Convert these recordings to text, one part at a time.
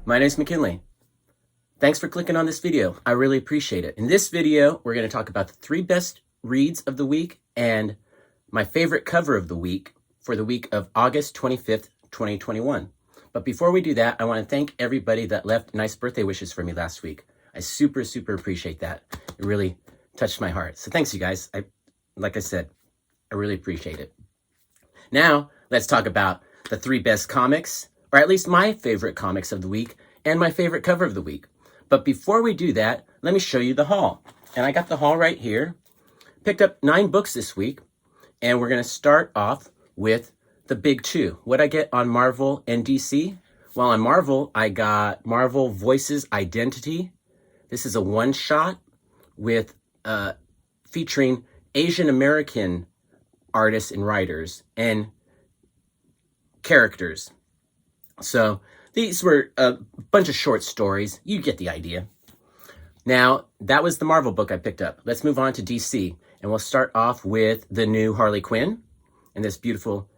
My name is McKinley. Thanks for clicking on this video. I really appreciate it. In this video, we're going to talk about the 3 best reads of the week and my favorite cover of the week for the week of August 25th, 2021. But before we do that, I want to thank everybody that left nice birthday wishes for me last week. I super appreciate that. It really touched my heart. So thanks, you guys. Like I said, I really appreciate it. Now, let's talk about the 3 best comics, or at least my favorite comics of the week, and my favorite cover of the week. But before we do that, let me show you the haul. And I got the haul right here. Picked up 9 books this week, and we're going to start off with the big 2. What I get on Marvel and DC? Well, on Marvel, I got Marvel Voices Identity. This is a one-shot with featuring Asian American artists and writers and characters. So these were a bunch of short stories. You get the idea. Now, that was the Marvel book I picked up. Let's move on to DC. And we'll start off with the new Harley Quinn and this beautiful,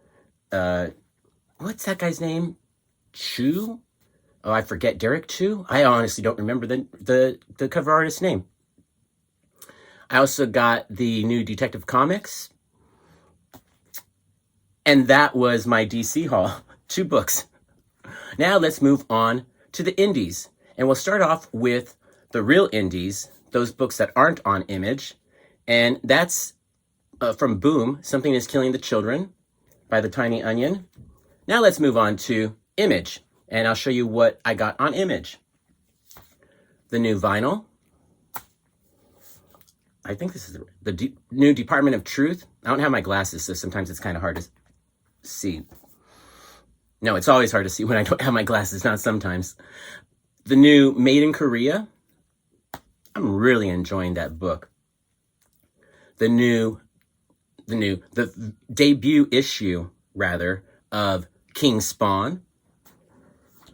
what's that guy's name? Chu? Oh, I forget. Derek Chu? I honestly don't remember the cover artist's name. I also got the new Detective Comics. And that was my DC haul. 2 books. Now let's move on to the indies. And we'll start off with the real indies, those books that aren't on Image. And that's from Boom, Something is Killing the Children by the Tiny Onion. Now let's move on to Image. And I'll show you what I got on Image. The new vinyl. I think this is the new Department of Truth. I don't have my glasses, so sometimes it's kind of hard to see. No, it's always hard to see when I don't have my glasses, not sometimes. The new Made in Korea. I'm really enjoying that book. The debut issue, rather, of King Spawn.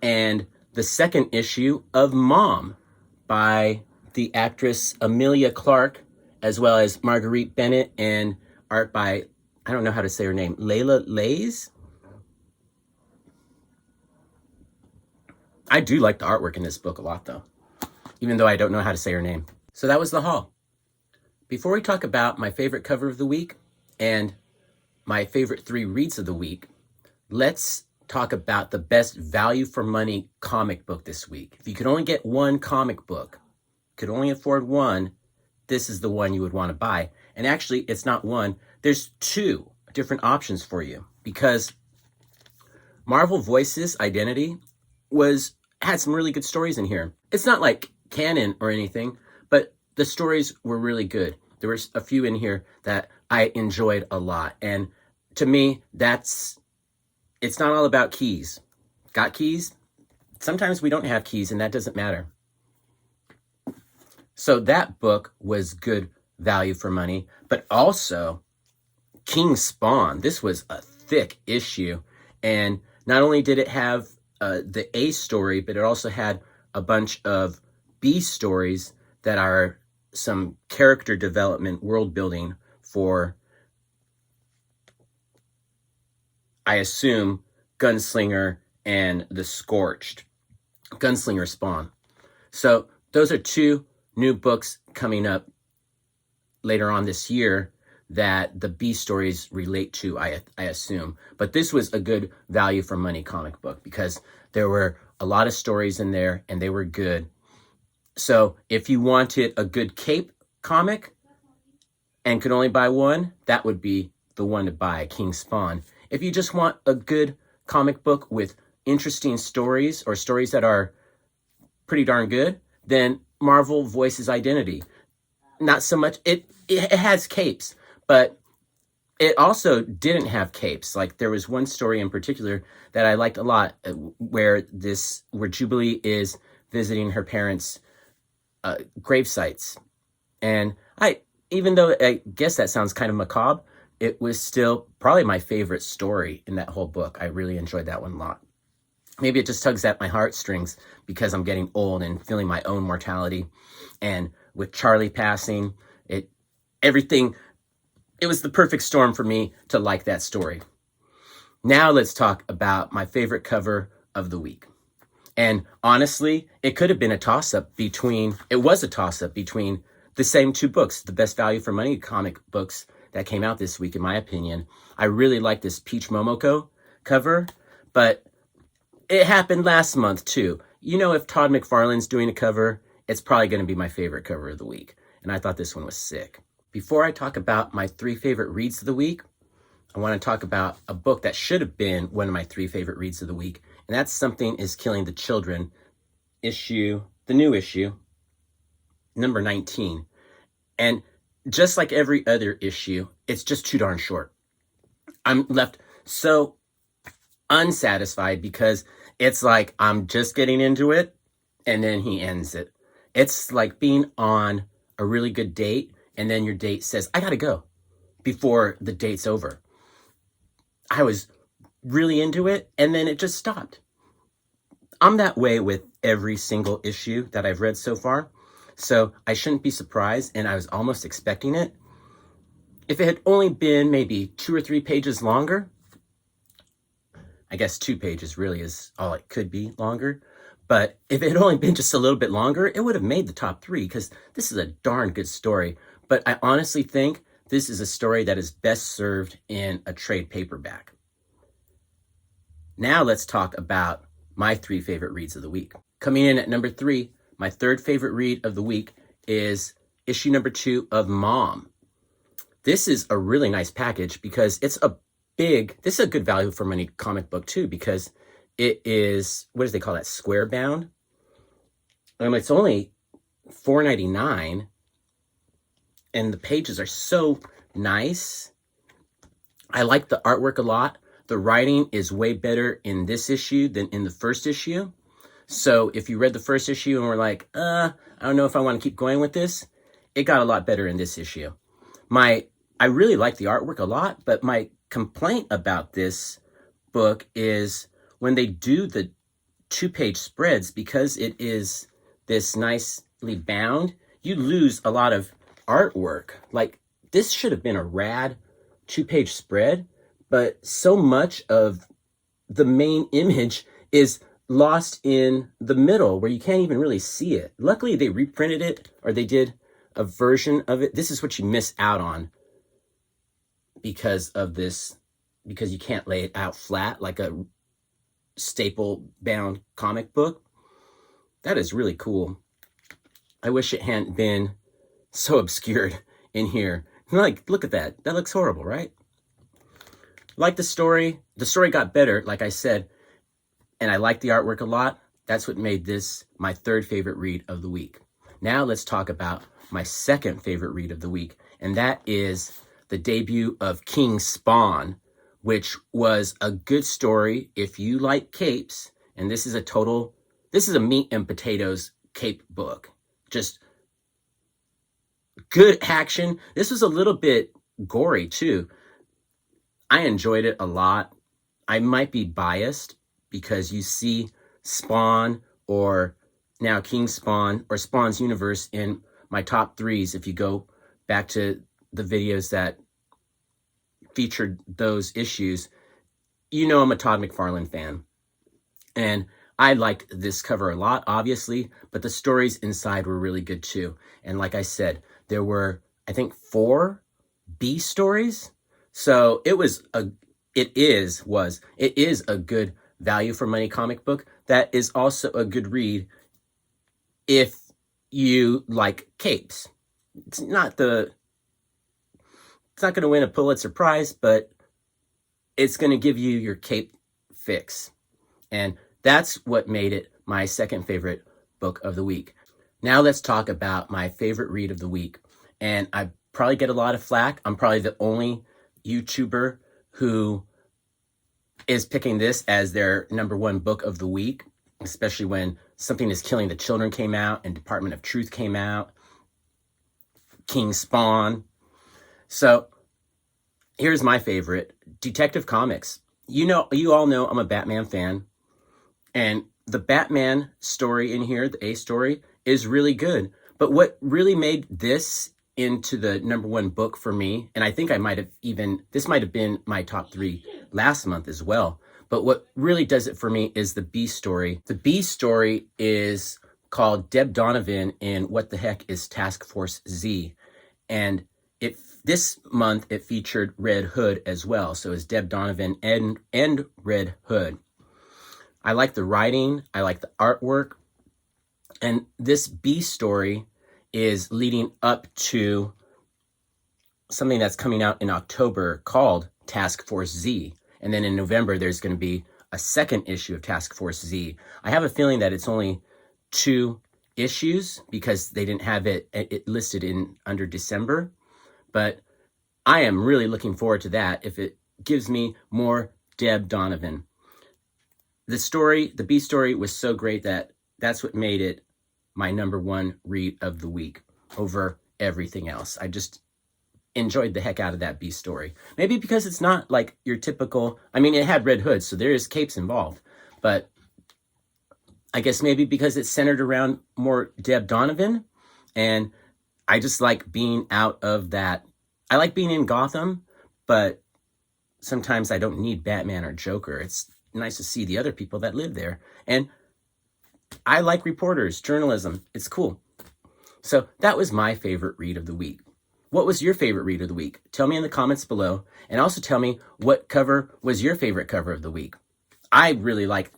And the second issue of Mom by the actress Emilia Clarke, as well as Marguerite Bennett, and art by, I don't know how to say her name, Layla Lays? I do like the artwork in this book a lot, though, even though I don't know how to say her name. So that was the haul. Before we talk about my favorite cover of the week and my favorite 3 reads of the week, let's talk about the best value for money comic book this week. If you could only get one comic book, could only afford one, this is the one you would want to buy. And actually, it's not one. There's 2 different options for you, because Marvel Voices Identity had some really good stories in here. It's not like canon or anything, but the stories were really good. There was a few in here that I enjoyed a lot. And to me, it's not all about keys. Got keys? Sometimes we don't have keys, and that doesn't matter. So that book was good value for money, but also King Spawn. This was a thick issue, and not only did it have the A story, but it also had a bunch of B stories that are some character development, world building for, I assume, Gunslinger and the Scorched. Gunslinger Spawn. So those are 2 new books coming up later on this year that the B stories relate to, I assume. But this was a good value for money comic book because there were a lot of stories in there and they were good. So if you wanted a good cape comic and could only buy one, that would be the one to buy, King Spawn. If you just want a good comic book with interesting stories or stories that are pretty darn good, then Marvel Voices Identity. Not so much, it has capes, but it also didn't have capes. Like there was one story in particular that I liked a lot where Jubilee is visiting her parents' grave sites. And even though I guess that sounds kind of macabre, it was still probably my favorite story in that whole book. I really enjoyed that one a lot. Maybe it just tugs at my heartstrings because I'm getting old and feeling my own mortality. And with Charlie passing, it was the perfect storm for me to like that story. Now let's talk about my favorite cover of the week. And honestly, it could have been a toss-up between, it was a toss-up between the same two books, the best value for money comic books that came out this week, in my opinion. I really like this Peach Momoko cover, but it happened last month too. You know, if Todd McFarlane's doing a cover, it's probably going to be my favorite cover of the week. And I thought this one was sick. Before I talk about my 3 favorite reads of the week, I want to talk about a book that should have been one of my 3 favorite reads of the week. And that's Something is Killing the Children, the new issue, number 19. And just like every other issue, it's just too darn short. I'm left so unsatisfied because it's like I'm just getting into it and then he ends it. It's like being on a really good date and then your date says, I gotta go before the date's over. I was really into it and then it just stopped. I'm that way with every single issue that I've read so far. So I shouldn't be surprised, and I was almost expecting it. If it had only been maybe 2 or 3 pages longer, I guess 2 pages really is all it could be longer. But if it had only been just a little bit longer, it would have made the top 3 because this is a darn good story. But I honestly think this is a story that is best served in a trade paperback. Now let's talk about my 3 favorite reads of the week. Coming in at number 3, my 3rd favorite read of the week is issue number 2 of Mom. This is a really nice package because this is a good value for money comic book too, because it is, what do they call that, square bound? It's only $4.99 and the pages are so nice. I like the artwork a lot. The writing is way better in this issue than in the first issue. So if you read the first issue and were like, I don't know if I want to keep going with this, it got a lot better in this issue. I really like the artwork a lot, but my complaint about this book is when they do the 2-page spreads, because it is this nicely bound, you lose a lot of artwork. Like, this should have been a rad 2-page spread, but so much of the main image is lost in the middle where you can't even really see it. Luckily, they reprinted it, or they did a version of it. This is what you miss out on because of this, because you can't lay it out flat like a staple bound comic book. That is really cool. I wish it hadn't been so obscured in here. Like, look at that. That looks horrible, right? Like the story got better, like I said, and I like the artwork a lot. That's what made this my 3rd favorite read of the week. Now let's talk about my 2nd favorite read of the week, and that is the debut of King Spawn, which was a good story if you like capes, and this is a meat and potatoes cape book. Just good action. This was a little bit gory too. I enjoyed it a lot. I might be biased because you see Spawn, or now King Spawn, or Spawn's universe in my top 3s. If you go back to the videos that featured those issues, you know I'm a Todd McFarlane fan. And I liked this cover a lot, obviously, but the stories inside were really good too. And like I said, there were, I think, 4 B stories. So it is a good value for money comic book that is also a good read if you like capes. It's not going to win a Pulitzer Prize, but it's going to give you your cape fix. And that's what made it my 2nd favorite book of the week. Now let's talk about my favorite read of the week. And I probably get a lot of flack. I'm probably the only YouTuber who is picking this as their number 1 book of the week, especially when Something is Killing the Children came out and Department of Truth came out, King Spawn. So here's my favorite, Detective Comics. You all know I'm a Batman fan, and the Batman story in here, the A story, is really good. But what really made this into the number 1 book for me, and I think this might have been my top 3 last month as well, But what really does it for me is the B story. The B story is called Deb Donovan in What the Heck is Task Force Z? And this month it featured Red Hood as well. So it's Deb Donovan and Red Hood. I like the writing. I like the artwork. And this B story is leading up to something that's coming out in October called Task Force Z. And then in November, there's going to be a second issue of Task Force Z. I have a feeling that it's only 2 issues because they didn't have it listed in under December. But I am really looking forward to that if it gives me more Deb Donovan. The B story was so great that that's what made it my #1 read of the week over everything else. I just enjoyed the heck out of that B story. Maybe because it's not like your typical, I mean, it had Red Hood, so there is capes involved. But I guess maybe because it's centered around more Deb Donovan. And I just like being out of that. I like being in Gotham, but sometimes I don't need Batman or Joker. It's nice to see the other people that live there. And I like reporters, journalism. It's cool. So that was my favorite read of the week. What was your favorite read of the week? Tell me in the comments below. And also tell me what cover was your favorite cover of the week. I really like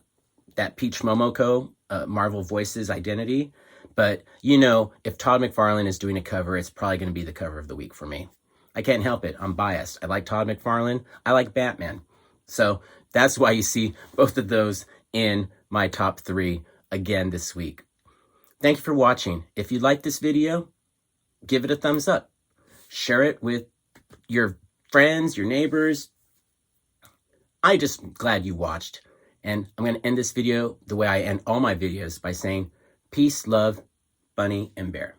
that Peach Momoko, Marvel Voices Identity. But, you know, if Todd McFarlane is doing a cover, it's probably going to be the cover of the week for me. I can't help it. I'm biased. I like Todd McFarlane. I like Batman. So that's why you see both of those in my top 3 again this week. Thank you for watching. If you like this video, give it a thumbs up. Share it with your friends, your neighbors. I'm just glad you watched. And I'm going to end this video the way I end all my videos by saying, peace, love, Bunny, and Bear.